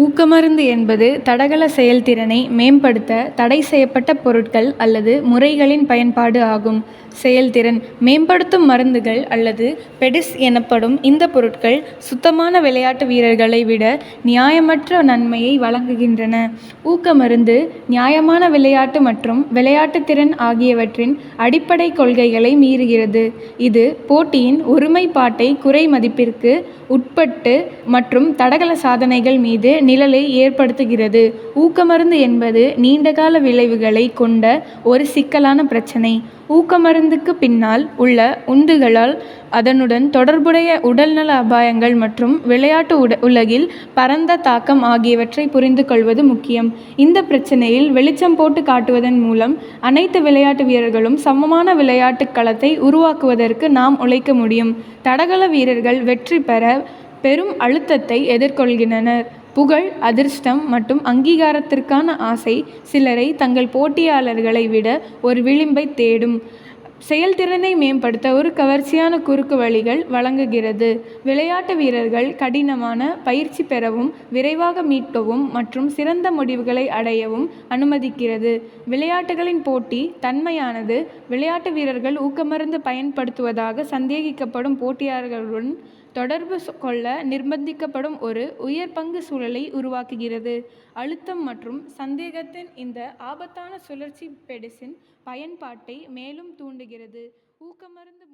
ஊக்கமருந்து என்பது தடகள செயல்திறனை மேம்படுத்த தடை செய்யப்பட்ட பொருட்கள் அல்லது முறைகளின் பயன்பாடு ஆகும். செயல்திறன் மேம்படுத்தும் மருந்துகள் அல்லது பெடிஸ் எனப்படும் இந்த பொருட்கள் சுத்தமான விளையாட்டு வீரர்களை விட நியாயமற்ற நன்மையை வழங்குகின்றன. ஊக்கமருந்து நியாயமான விளையாட்டு மற்றும் விளையாட்டு திறன் ஆகியவற்றின் அடிப்படை கொள்கைகளை மீறுகிறது. இது போட்டியின் ஒருமைப்பாட்டை குறைமதிப்பிற்கு உட்பட்டு மற்றும் தடகள சாதனைகள் மீது நிழலை ஏற்படுத்துகிறது. ஊக்கமருந்து என்பது நீண்டகால விளைவுகளை கொண்ட ஒரு சிக்கலான பிரச்சினை. ஊக்கமருந்துக்கு பின்னால் உள்ள உந்துதல்கள், அதனுடன் தொடர்புடைய உடல்நல அபாயங்கள் மற்றும் விளையாட்டு உலகில் பரந்த தாக்கம் ஆகியவற்றை புரிந்து கொள்வது முக்கியம். இந்த பிரச்சினையில் வெளிச்சம் போட்டு காட்டுவதன் மூலம் அனைத்து விளையாட்டு வீரர்களும் சமமான விளையாட்டு களத்தை உருவாக்குவதற்கு நாம் உழைக்க முடியும். தடகள வீரர்கள் வெற்றி பெற பெரும் அழுத்தத்தை எதிர்கொள்கின்றனர். புகழ், அதிர்ஷ்டம் மற்றும் அங்கீகாரத்திற்கான ஆசை சிலரை தங்கள் போட்டியாளர்களை விட ஒரு விளிம்பை தேடும். செயல்திறனை மேம்படுத்த ஒரு கவர்ச்சியான குறுக்கு வழிகள் வழங்குகிறது. விளையாட்டு வீரர்கள் கடினமான பயிற்சி பெறவும் விரைவாக மீட்கவும் மற்றும் சிறந்த முடிவுகளை அடையவும் அனுமதிக்கிறது. விளையாட்டுகளின் போட்டி தன்மையானது விளையாட்டு வீரர்கள் ஊக்கமருந்து பயன்படுத்துவதாக சந்தேகிக்கப்படும் போட்டியாளர்களுடன் தொடர்பு கொள்ள நிர்பந்திக்கப்படும் ஒரு உயர் பங்கு சூழலை உருவாக்குகிறது. அழுத்தம் மற்றும் சந்தேகத்தின் இந்த ஆபத்தான சுழற்சி பெடிஸின் பயன்பாட்டை மேலும் தூண்டுகிறது. ஊக்கமருந்து